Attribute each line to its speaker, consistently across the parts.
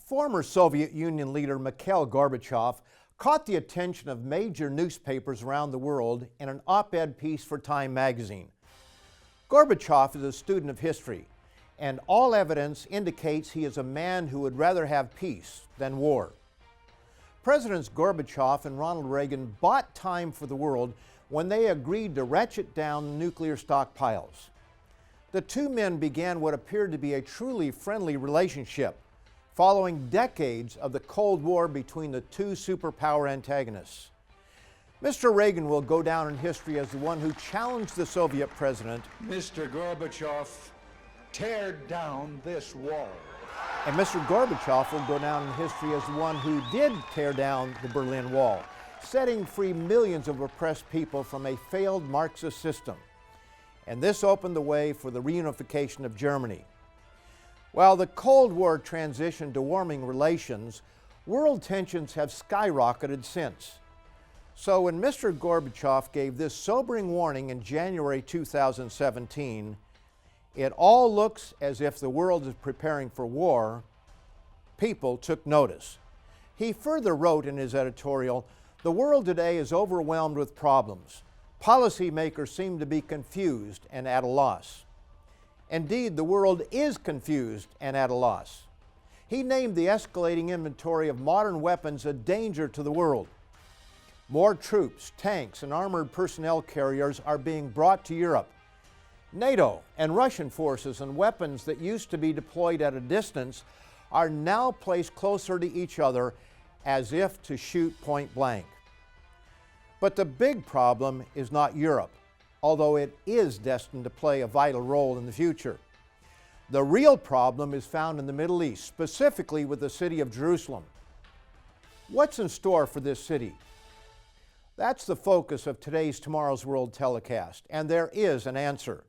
Speaker 1: Former Soviet Union leader Mikhail Gorbachev caught the attention of major newspapers around the world in an op-ed piece for Time magazine. Gorbachev is a student of history, and all evidence indicates he is a man who would rather have peace than war. Presidents Gorbachev and Ronald Reagan bought time for the world when they agreed to ratchet down nuclear stockpiles. The two men began what appeared to be a truly friendly relationship, following decades of the Cold War between the two superpower antagonists. Mr. Reagan will go down in history as the one who challenged the Soviet president.
Speaker 2: Mr. Gorbachev, tear down this wall.
Speaker 1: And Mr. Gorbachev will go down in history as the one who did tear down the Berlin Wall, setting free millions of oppressed people from a failed Marxist system. And this opened the way for the reunification of Germany. While the Cold War transitioned to warming relations, world tensions have skyrocketed since. So when Mr. Gorbachev gave this sobering warning in January 2017, it all looks as if the world is preparing for war, people took notice. He further wrote in his editorial, "The world today is overwhelmed with problems. Policymakers seem to be confused and at a loss." Indeed, the world is confused and at a loss. He named the escalating inventory of modern weapons a danger to the world. More troops, tanks, and armored personnel carriers are being brought to Europe. NATO and Russian forces and weapons that used to be deployed at a distance are now placed closer to each other as if to shoot point blank. But the big problem is not Europe, although it is destined to play a vital role in the future. The real problem is found in the Middle East, specifically with the city of Jerusalem. What's in store for this city? That's the focus of today's Tomorrow's World telecast, and there is an answer.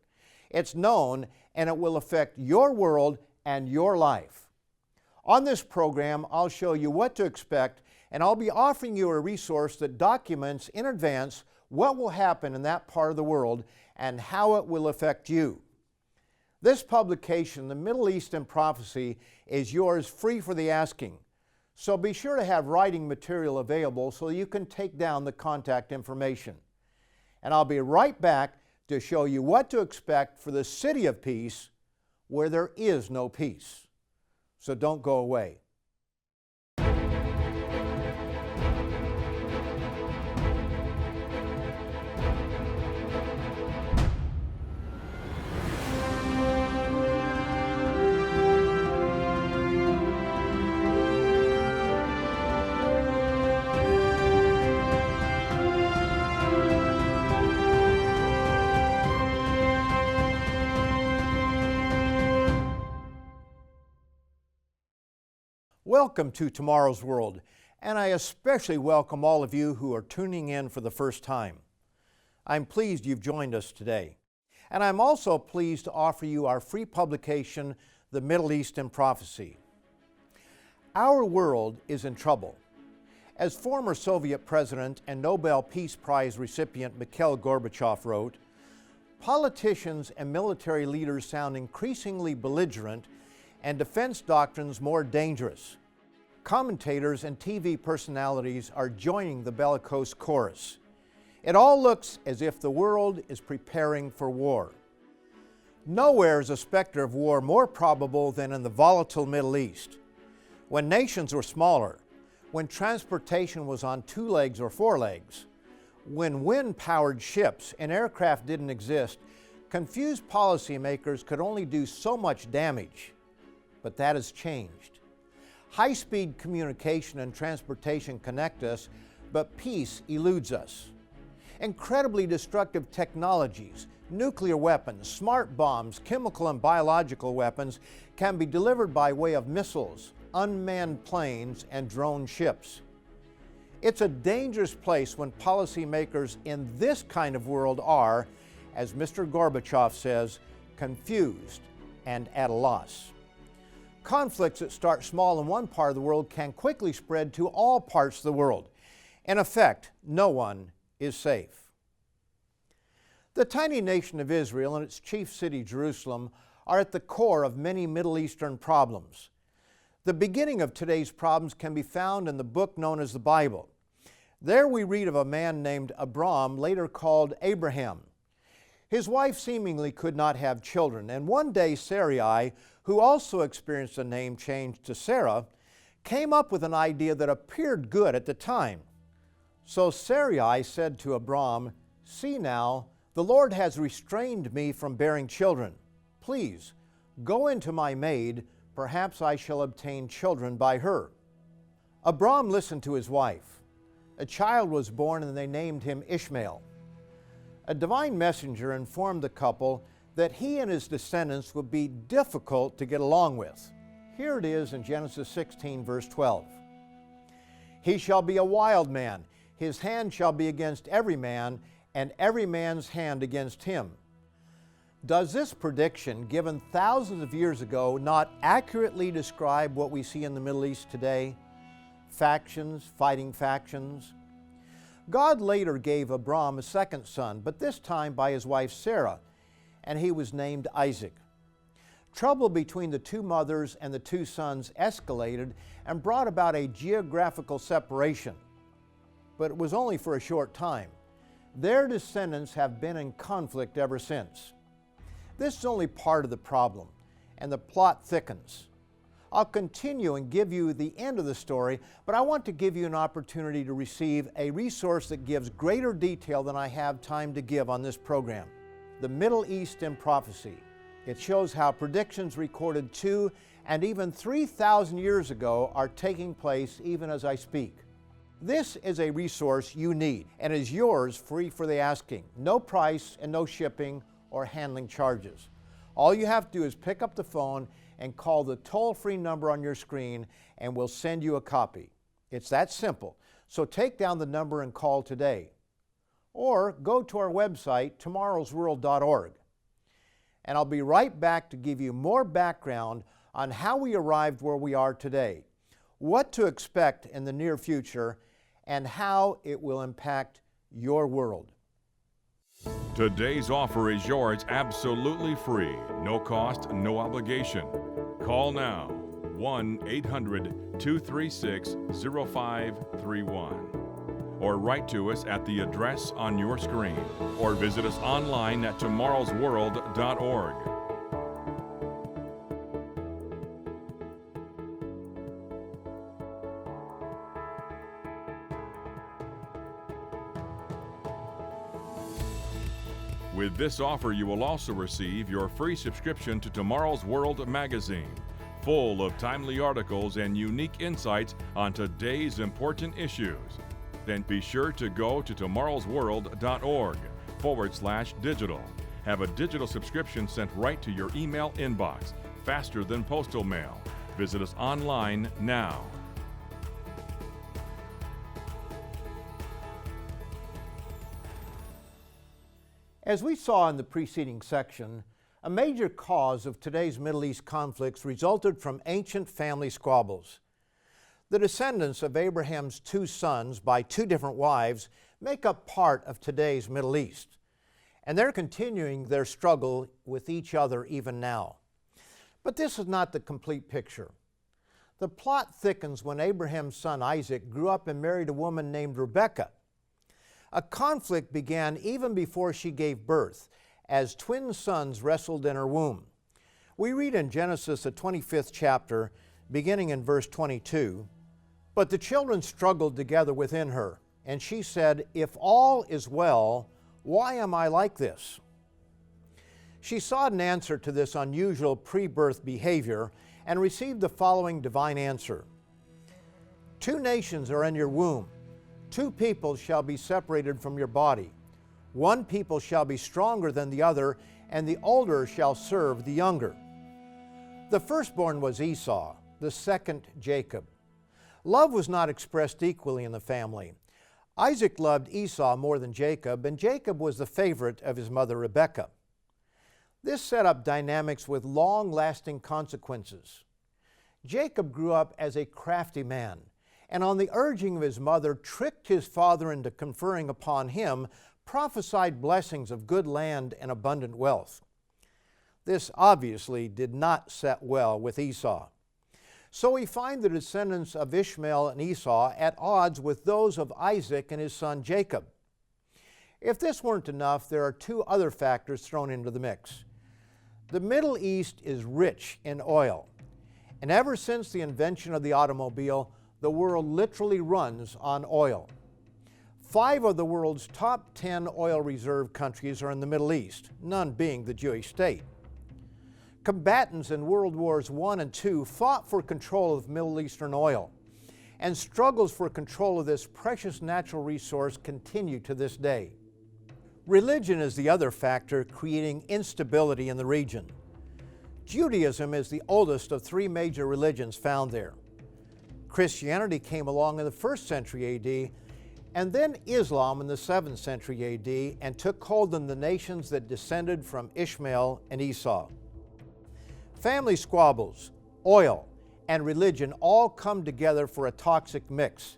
Speaker 1: It's known, and it will affect your world and your life. On this program, I'll show you what to expect, and I'll be offering you a resource that documents in advance what will happen in that part of the world and how it will affect you. This publication, The Middle East in Prophecy, is yours free for the asking. So be sure to have writing material available so you can take down the contact information. And I'll be right back to show you what to expect for the city of peace where there is no peace. So don't go away. Welcome to Tomorrow's World, and I especially welcome all of you who are tuning in for the first time. I'm pleased you've joined us today. And I'm also pleased to offer you our free publication, The Middle East in Prophecy. Our world is in trouble. As former Soviet President and Nobel Peace Prize recipient Mikhail Gorbachev wrote, politicians and military leaders sound increasingly belligerent and defense doctrines more dangerous. Commentators and TV personalities are joining the bellicose chorus. It all looks as if the world is preparing for war. Nowhere is a specter of war more probable than in the volatile Middle East. When nations were smaller, when transportation was on 2 legs or 4 legs, when wind-powered ships and aircraft didn't exist, confused policymakers could only do so much damage. But that has changed. High-speed communication and transportation connect us, but peace eludes us. Incredibly destructive technologies, nuclear weapons, smart bombs, chemical and biological weapons can be delivered by way of missiles, unmanned planes, and drone ships. It's a dangerous place when policymakers in this kind of world are, as Mr. Gorbachev says, confused and at a loss. Conflicts that start small in one part of the world can quickly spread to all parts of the world. In effect, no one is safe. The tiny nation of Israel and its chief city, Jerusalem, are at the core of many Middle Eastern problems. The beginning of today's problems can be found in the book known as the Bible. There we read of a man named Abram, later called Abraham. His wife seemingly could not have children, and one day Sarai, who also experienced a name change to Sarah, came up with an idea that appeared good at the time. So Sarai said to Abram, "See now, the Lord has restrained me from bearing children. Please, go into my maid, perhaps I shall obtain children by her." Abram listened to his wife. A child was born and they named him Ishmael. A divine messenger informed the couple that he and his descendants would be difficult to get along with. Here it is in Genesis 16, verse 12. "He shall be a wild man. His hand shall be against every man, and every man's hand against him." Does this prediction, given thousands of years ago, not accurately describe what we see in the Middle East today? Factions fighting factions. God later gave Abram a second son, but this time by his wife Sarah, and he was named Isaac. Trouble between the two mothers and the two sons escalated and brought about a geographical separation. But it was only for a short time. Their descendants have been in conflict ever since. This is only part of the problem, and the plot thickens. I'll continue and give you the end of the story, but I want to give you an opportunity to receive a resource that gives greater detail than I have time to give on this program. The Middle East in Prophecy. It shows how predictions recorded 2 and even 3,000 years ago are taking place even as I speak. This is a resource you need and is yours free for the asking. No price and no shipping or handling charges. All you have to do is pick up the phone and call the toll-free number on your screen and we'll send you a copy. It's that simple. So take down the number and call today. Or go to our website, tomorrowsworld.org. And I'll be right back to give you more background on how we arrived where we are today, what to expect in the near future, and how it will impact your world.
Speaker 3: Today's offer is yours absolutely free, no cost, no obligation. Call now, 1-800-236-0531. Or write to us at the address on your screen, or visit us online at tomorrowsworld.org. With this offer, you will also receive your free subscription to Tomorrow's World magazine, full of timely articles and unique insights on today's important issues. Then be sure to go to tomorrowsworld.org/digital. Have a digital subscription sent right to your email inbox, faster than postal mail. Visit us online now.
Speaker 1: As we saw in the preceding section, a major cause of today's Middle East conflicts resulted from ancient family squabbles. The descendants of Abraham's 2 sons by 2 different wives make up part of today's Middle East, and they're continuing their struggle with each other even now. But this is not the complete picture. The plot thickens when Abraham's son Isaac grew up and married a woman named Rebekah. A conflict began even before she gave birth, as twin sons wrestled in her womb. We read in Genesis, the 25th chapter, beginning in verse 22, "But the children struggled together within her, and she said, 'If all is well, why am I like this?' She sought an answer to this unusual pre-birth behavior and received the following divine answer. 2 nations are in your womb. 2 peoples shall be separated from your body. 1 people shall be stronger than the other, and the older shall serve the younger." The firstborn was Esau, the second Jacob. Love was not expressed equally in the family. Isaac loved Esau more than Jacob, and Jacob was the favorite of his mother Rebekah. This set up dynamics with long-lasting consequences. Jacob grew up as a crafty man, and on the urging of his mother, tricked his father into conferring upon him prophesied blessings of good land and abundant wealth. This obviously did not set well with Esau. So we find the descendants of Ishmael and Esau at odds with those of Isaac and his son Jacob. If this weren't enough, there are two other factors thrown into the mix. The Middle East is rich in oil, and ever since the invention of the automobile, the world literally runs on oil. 5 of the world's top 10 oil reserve countries are in the Middle East, none being the Jewish state. Combatants in World Wars I and II fought for control of Middle Eastern oil, and struggles for control of this precious natural resource continue to this day. Religion is the other factor creating instability in the region. Judaism is the oldest of 3 major religions found there. Christianity came along in the 1st century AD, and then Islam in the 7th century AD, and took hold in the nations that descended from Ishmael and Esau. Family squabbles, oil, and religion all come together for a toxic mix,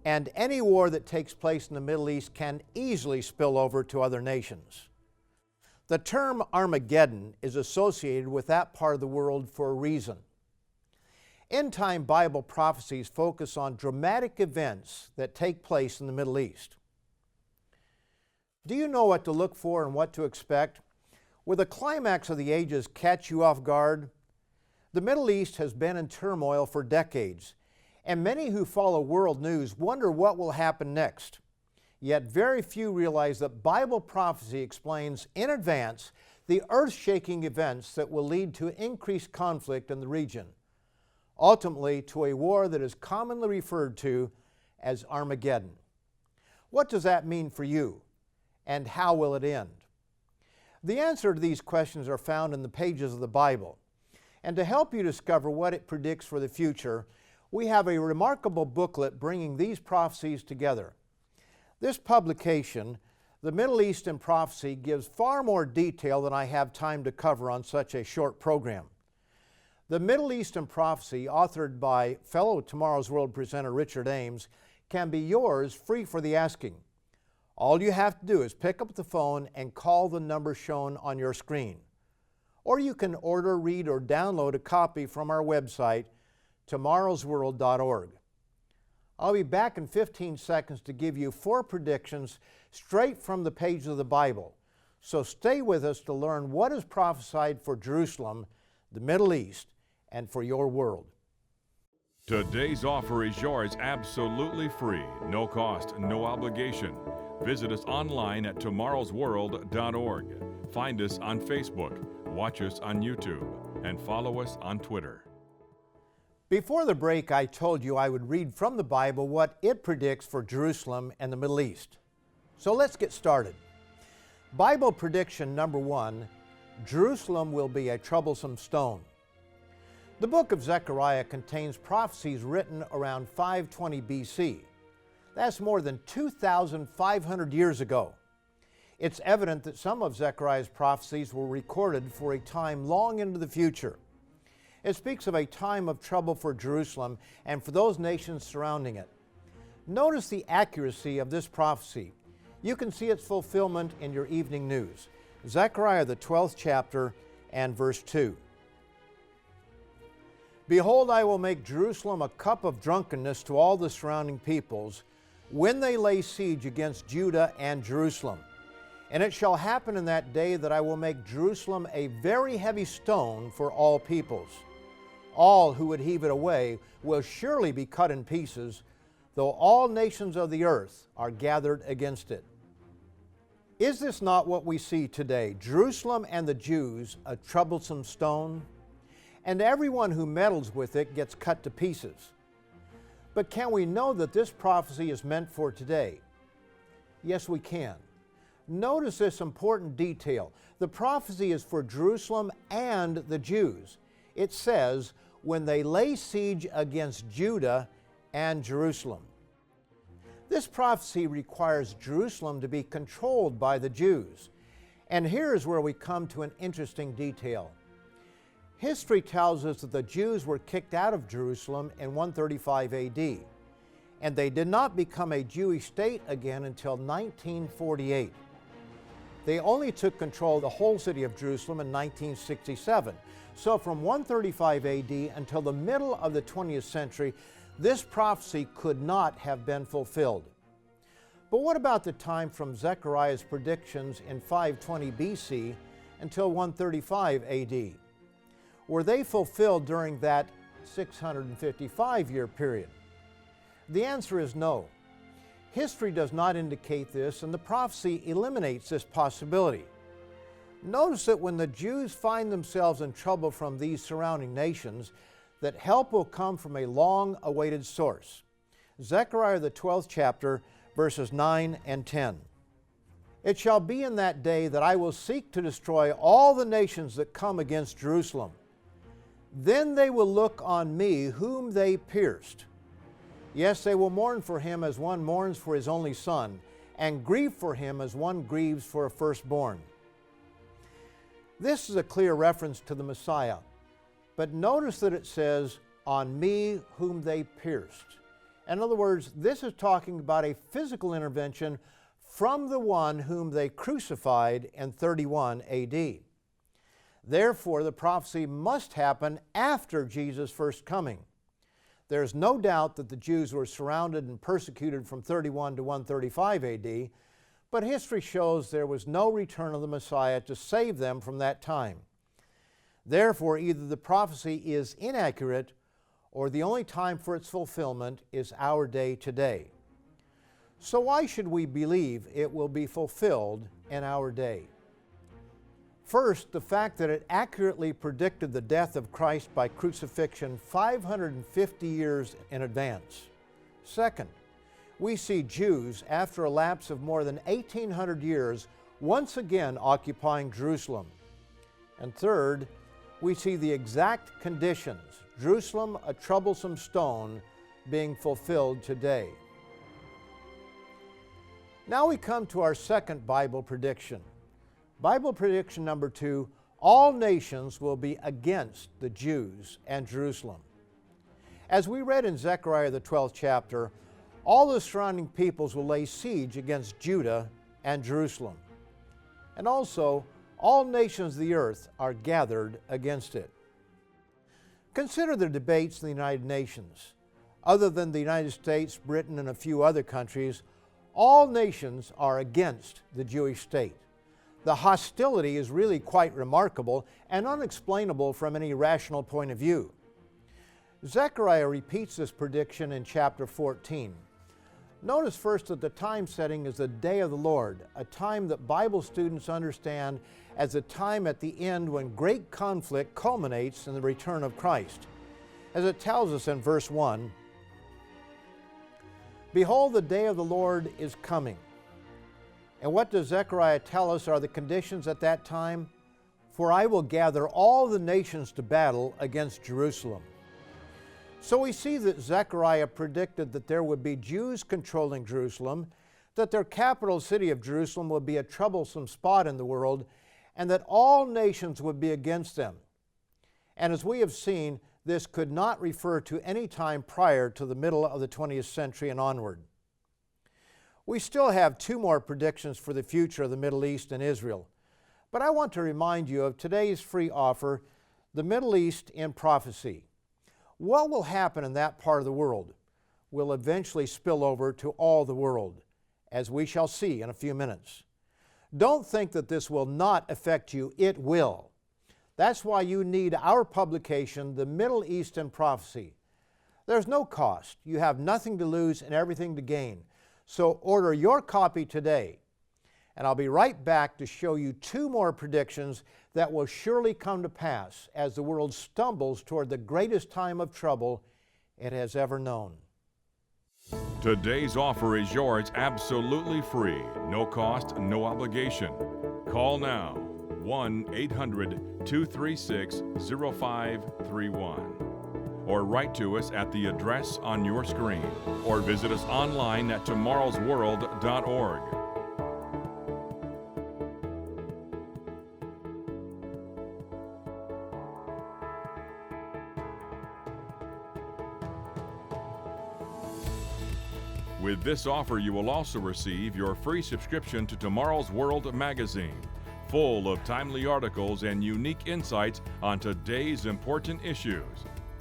Speaker 1: and any war that takes place in the Middle East can easily spill over to other nations. The term Armageddon is associated with that part of the world for a reason. End-time Bible prophecies focus on dramatic events that take place in the Middle East. Do you know what to look for and what to expect? Will the climax of the ages catch you off guard? The Middle East has been in turmoil for decades, and many who follow world news wonder what will happen next. Yet very few realize that Bible prophecy explains in advance the earth-shaking events that will lead to increased conflict in the region, ultimately to a war that is commonly referred to as Armageddon. What does that mean for you, and how will it end? The answer to these questions are found in the pages of the Bible. And to help you discover what it predicts for the future, we have a remarkable booklet bringing these prophecies together. This publication, The Middle East in Prophecy, gives far more detail than I have time to cover on such a short program. The Middle East in Prophecy, authored by fellow Tomorrow's World presenter Richard Ames, can be yours free for the asking. All you have to do is pick up the phone and call the number shown on your screen. Or you can order, read, or download a copy from our website, tomorrowsworld.org. I'll be back in 15 seconds to give you 4 predictions straight from the pages of the Bible. So stay with us to learn what is prophesied for Jerusalem, the Middle East, and for your world.
Speaker 3: Today's offer is yours absolutely free, no cost, no obligation. Visit us online at tomorrowsworld.org. Find us on Facebook, watch us on YouTube, and follow us on Twitter.
Speaker 1: Before the break, I told you I would read from the Bible what it predicts for Jerusalem and the Middle East. So let's get started. Bible prediction number 1, Jerusalem will be a troublesome stone. The book of Zechariah contains prophecies written around 520 BC. That's more than 2,500 years ago. It's evident that some of Zechariah's prophecies were recorded for a time long into the future. It speaks of a time of trouble for Jerusalem and for those nations surrounding it. Notice the accuracy of this prophecy. You can see its fulfillment in your evening news. Zechariah, the 12th chapter and verse 2. Behold, I will make Jerusalem a cup of drunkenness to all the surrounding peoples, when they lay siege against Judah and Jerusalem. And it shall happen in that day that I will make Jerusalem a very heavy stone for all peoples. All who would heave it away will surely be cut in pieces, though all nations of the earth are gathered against it. Is this not what we see today? Jerusalem and the Jews, a troublesome stone, and everyone who meddles with it gets cut to pieces. But can we know that this prophecy is meant for today? Yes, we can. Notice this important detail. The prophecy is for Jerusalem and the Jews. It says, when they lay siege against Judah and Jerusalem. This prophecy requires Jerusalem to be controlled by the Jews. And here is where we come to an interesting detail. History tells us that the Jews were kicked out of Jerusalem in 135 AD, and they did not become a Jewish state again until 1948. They only took control of the whole city of Jerusalem in 1967, So from 135 AD until the middle of the 20th century, this prophecy could not have been fulfilled. But what about the time from Zechariah's predictions in 520 BC until 135 AD? Were they fulfilled during that 655-year period? The answer is no. History does not indicate this, and the prophecy eliminates this possibility. Notice that when the Jews find themselves in trouble from these surrounding nations, that help will come from a long-awaited source. Zechariah, the 12th chapter, verses 9 and 10. It shall be in that day that I will seek to destroy all the nations that come against Jerusalem. Then they will look on me whom they pierced. Yes, they will mourn for him as one mourns for his only son, and grieve for him as one grieves for a firstborn. This is a clear reference to the Messiah, but notice that it says, on me whom they pierced. In other words, this is talking about a physical intervention from the one whom they crucified in 31 AD. Therefore, the prophecy must happen after Jesus' first coming. There is no doubt that the Jews were surrounded and persecuted from 31 to 135 AD, but history shows there was no return of the Messiah to save them from that time. Therefore, either the prophecy is inaccurate or the only time for its fulfillment is our day today. So why should we believe it will be fulfilled in our day? First, the fact that it accurately predicted the death of Christ by crucifixion 550 years in advance. Second, we see Jews, after a lapse of more than 1,800 years, once again occupying Jerusalem. And third, we see the exact conditions, Jerusalem a troublesome stone, being fulfilled today. Now we come to our second Bible prediction. Bible prediction number 2, all nations will be against the Jews and Jerusalem. As we read in Zechariah the 12th chapter, all the surrounding peoples will lay siege against Judah and Jerusalem. And also, all nations of the earth are gathered against it. Consider the debates in the United Nations. Other than the United States, Britain, and a few other countries, all nations are against the Jewish state. The hostility is really quite remarkable and unexplainable from any rational point of view. Zechariah repeats this prediction in chapter 14. Notice first that the time setting is the day of the Lord, a time that Bible students understand as a time at the end when great conflict culminates in the return of Christ. As it tells us in verse 1, behold, the day of the Lord is coming. And what does Zechariah tell us are the conditions at that time? For I will gather all the nations to battle against Jerusalem. So we see that Zechariah predicted that there would be Jews controlling Jerusalem, that their capital city of Jerusalem would be a troublesome spot in the world, and that all nations would be against them. And as we have seen, this could not refer to any time prior to the middle of the 20th century and onward. We still have 2 more predictions for the future of the Middle East and Israel. But I want to remind you of today's free offer, The Middle East in Prophecy. What will happen in that part of the world will eventually spill over to all the world, as we shall see in a few minutes. Don't think that this will not affect you. It will. That's why you need our publication, The Middle East in Prophecy. There's no cost. You have nothing to lose and everything to gain. So order your copy today. And I'll be right back to show you 2 more predictions that will surely come to pass as the world stumbles toward the greatest time of trouble it has ever known.
Speaker 3: Today's offer is yours absolutely free, no cost, no obligation. Call now, 1-800-236-0531. Or write to us at the address on your screen, or visit us online at tomorrowsworld.org. With this offer, you will also receive your free subscription to Tomorrow's World magazine, full of timely articles and unique insights on today's important issues.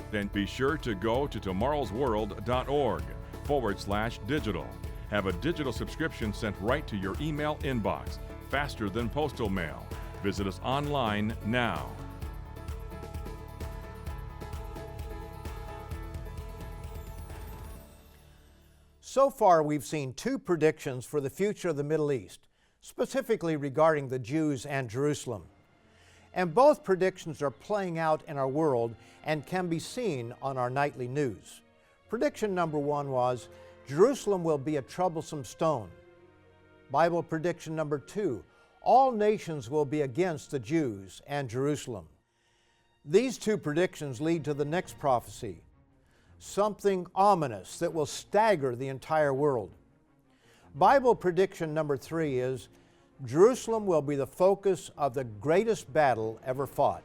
Speaker 3: Then be sure to go to tomorrowsworld.org/digital. Have a digital subscription sent right to your email inbox, faster than postal mail. Visit us online now.
Speaker 1: So far, we've seen two predictions for the future of the Middle East, specifically regarding the Jews and Jerusalem. And both predictions are playing out in our world and can be seen on our nightly news. Prediction number one was, Jerusalem will be a troublesome stone. Bible prediction number two, all nations will be against the Jews and Jerusalem. These two predictions lead to the next prophecy, something ominous that will stagger the entire world. Bible prediction number three is, Jerusalem will be the focus of the greatest battle ever fought.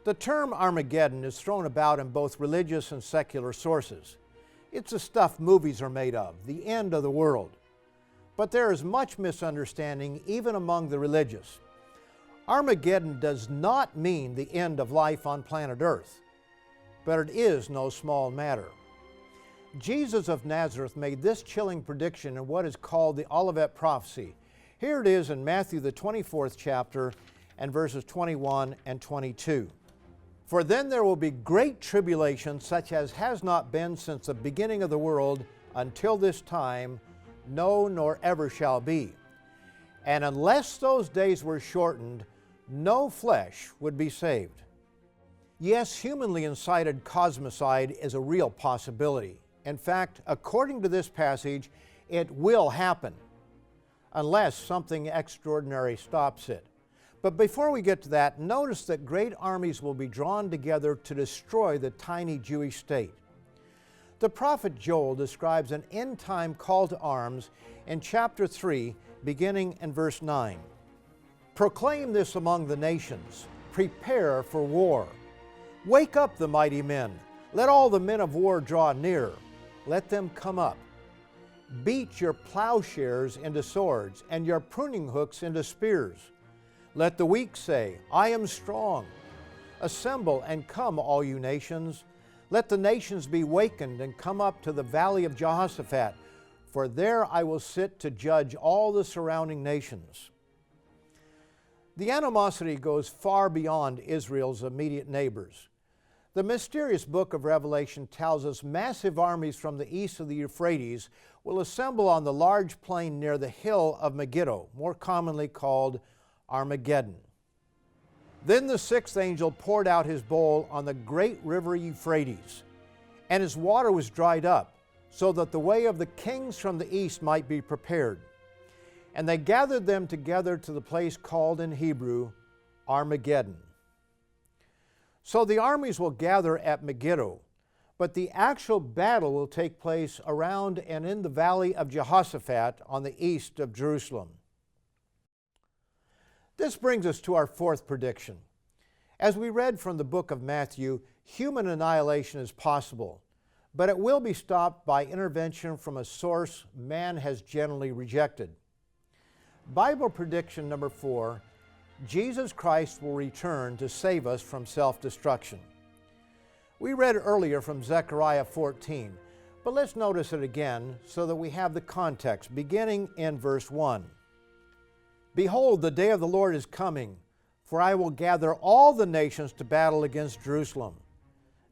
Speaker 1: The term Armageddon is thrown about in both religious and secular sources. It's the stuff movies are made of, the end of the world. But there is much misunderstanding even among the religious. Armageddon does not mean the end of life on planet Earth, but it is no small matter. Jesus of Nazareth made this chilling prediction in what is called the Olivet Prophecy. Here it is in Matthew the 24th chapter and verses 21 and 22. For then there will be great tribulation, such as has not been since the beginning of the world until this time, no, nor ever shall be. And unless those days were shortened, no flesh would be saved. Yes, humanly incited cosmicide is a real possibility. In fact, according to this passage, it will happen, unless something extraordinary stops it. But before we get to that, notice that great armies will be drawn together to destroy the tiny Jewish state. The prophet Joel describes an end-time call to arms in chapter 3, beginning in verse 9. Proclaim this among the nations, prepare for war. Wake up the mighty men, let all the men of war draw near, let them come up. Beat your plowshares into swords, and your pruning hooks into spears. Let the weak say, I am strong. Assemble and come, all you nations. Let the nations be wakened and come up to the valley of Jehoshaphat, for there I will sit to judge all the surrounding nations. The animosity goes far beyond Israel's immediate neighbors. The mysterious book of Revelation tells us massive armies from the east of the Euphrates will assemble on the large plain near the hill of Megiddo, more commonly called Armageddon. Then the sixth angel poured out his bowl on the great river Euphrates, and its water was dried up, so that the way of the kings from the east might be prepared. And they gathered them together to the place called in Hebrew Armageddon. So the armies will gather at Megiddo, but the actual battle will take place around and in the valley of Jehoshaphat on the east of Jerusalem. This brings us to our fourth prediction. As we read from the book of Matthew, human annihilation is possible, but it will be stopped by intervention from a source man has generally rejected. Bible prediction number 4, Jesus Christ will return to save us from self-destruction. We read earlier from Zechariah 14, but let's notice it again so that we have the context, beginning in verse 1. Behold, the day of the Lord is coming, for I will gather all the nations to battle against Jerusalem.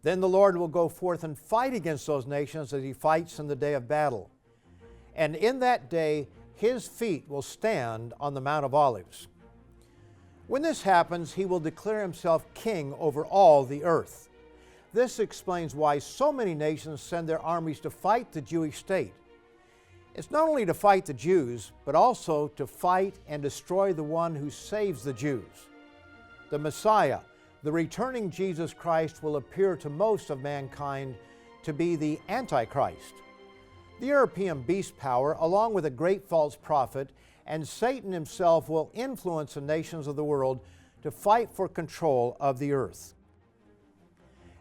Speaker 1: Then the Lord will go forth and fight against those nations as he fights in the day of battle. And in that day, his feet will stand on the Mount of Olives. When this happens, he will declare himself king over all the earth. This explains why so many nations send their armies to fight the Jewish state. It's not only to fight the Jews, but also to fight and destroy the one who saves the Jews. The Messiah, the returning Jesus Christ, will appear to most of mankind to be the Antichrist. The European beast power, along with a great false prophet, and Satan himself will influence the nations of the world to fight for control of the earth.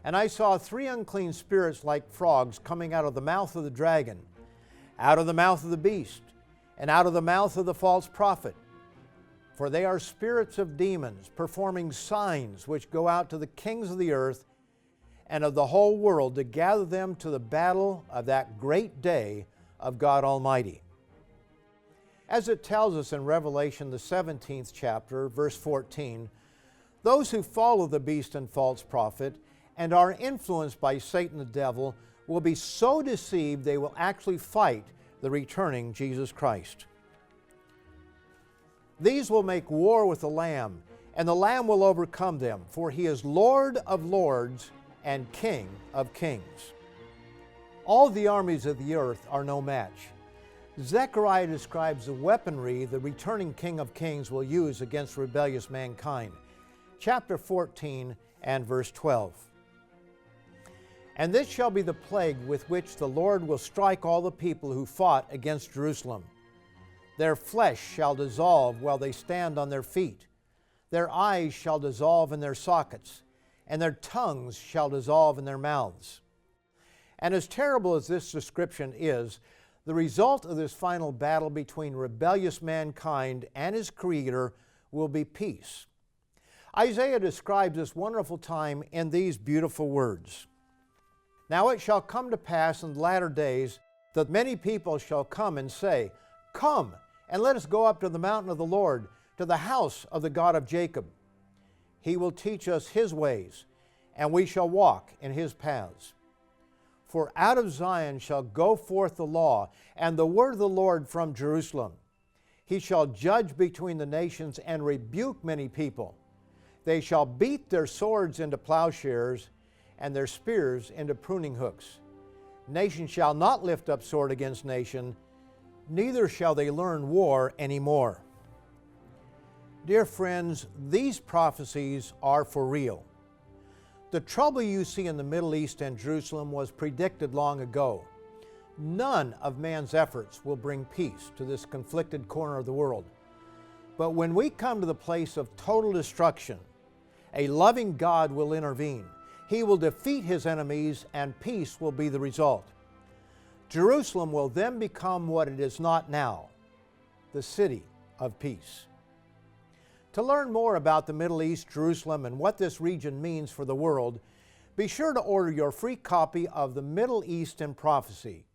Speaker 1: And I saw 3 unclean spirits like frogs coming out of the mouth of the dragon, out of the mouth of the beast, and out of the mouth of the false prophet. For they are spirits of demons, performing signs which go out to the kings of the earth and of the whole world to gather them to the battle of that great day of God Almighty. As it tells us in Revelation, the 17th chapter, verse 14, those who follow the beast and false prophet and are influenced by Satan the devil will be so deceived they will actually fight the returning Jesus Christ. These will make war with the Lamb, and the Lamb will overcome them, for he is Lord of lords and King of kings. All the armies of the earth are no match. Zechariah describes the weaponry the returning King of Kings will use against rebellious mankind. Chapter 14 and verse 12. And this shall be the plague with which the Lord will strike all the people who fought against Jerusalem. Their flesh shall dissolve while they stand on their feet. Their eyes shall dissolve in their sockets, and their tongues shall dissolve in their mouths. And as terrible as this description is, the result of this final battle between rebellious mankind and his Creator will be peace. Isaiah describes this wonderful time in these beautiful words. Now it shall come to pass in the latter days that many people shall come and say, Come, and let us go up to the mountain of the Lord, to the house of the God of Jacob. He will teach us His ways, and we shall walk in His paths. For out of Zion shall go forth the law, and the word of the Lord from Jerusalem. He shall judge between the nations and rebuke many people. They shall beat their swords into plowshares, and their spears into pruning hooks. Nation shall not lift up sword against nation, neither shall they learn war any more. Dear friends, these prophecies are for real. The trouble you see in the Middle East and Jerusalem was predicted long ago. None of man's efforts will bring peace to this conflicted corner of the world. But when we come to the place of total destruction, a loving God will intervene. He will defeat His enemies, and peace will be the result. Jerusalem will then become what it is not now, the city of peace. To learn more about the Middle East, Jerusalem, and what this region means for the world, be sure to order your free copy of The Middle East in Prophecy.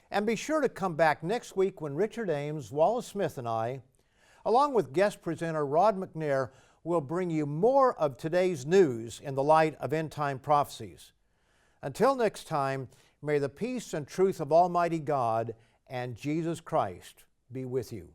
Speaker 1: And be sure to come back next week when Richard Ames, Wallace Smith, and I, along with guest presenter Rod McNair, will bring you more of today's news in the light of end-time prophecies. Until next time, may the peace and truth of Almighty God and Jesus Christ be with you.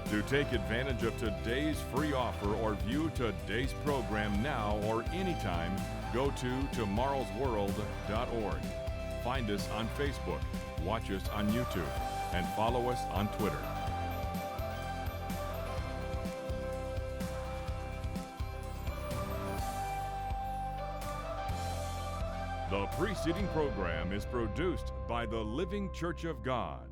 Speaker 3: To take advantage of today's free offer or view today's program now or anytime, go to tomorrowsworld.org. Find us on Facebook, watch us on YouTube, and follow us on Twitter. The preceding program is produced by the Living Church of God.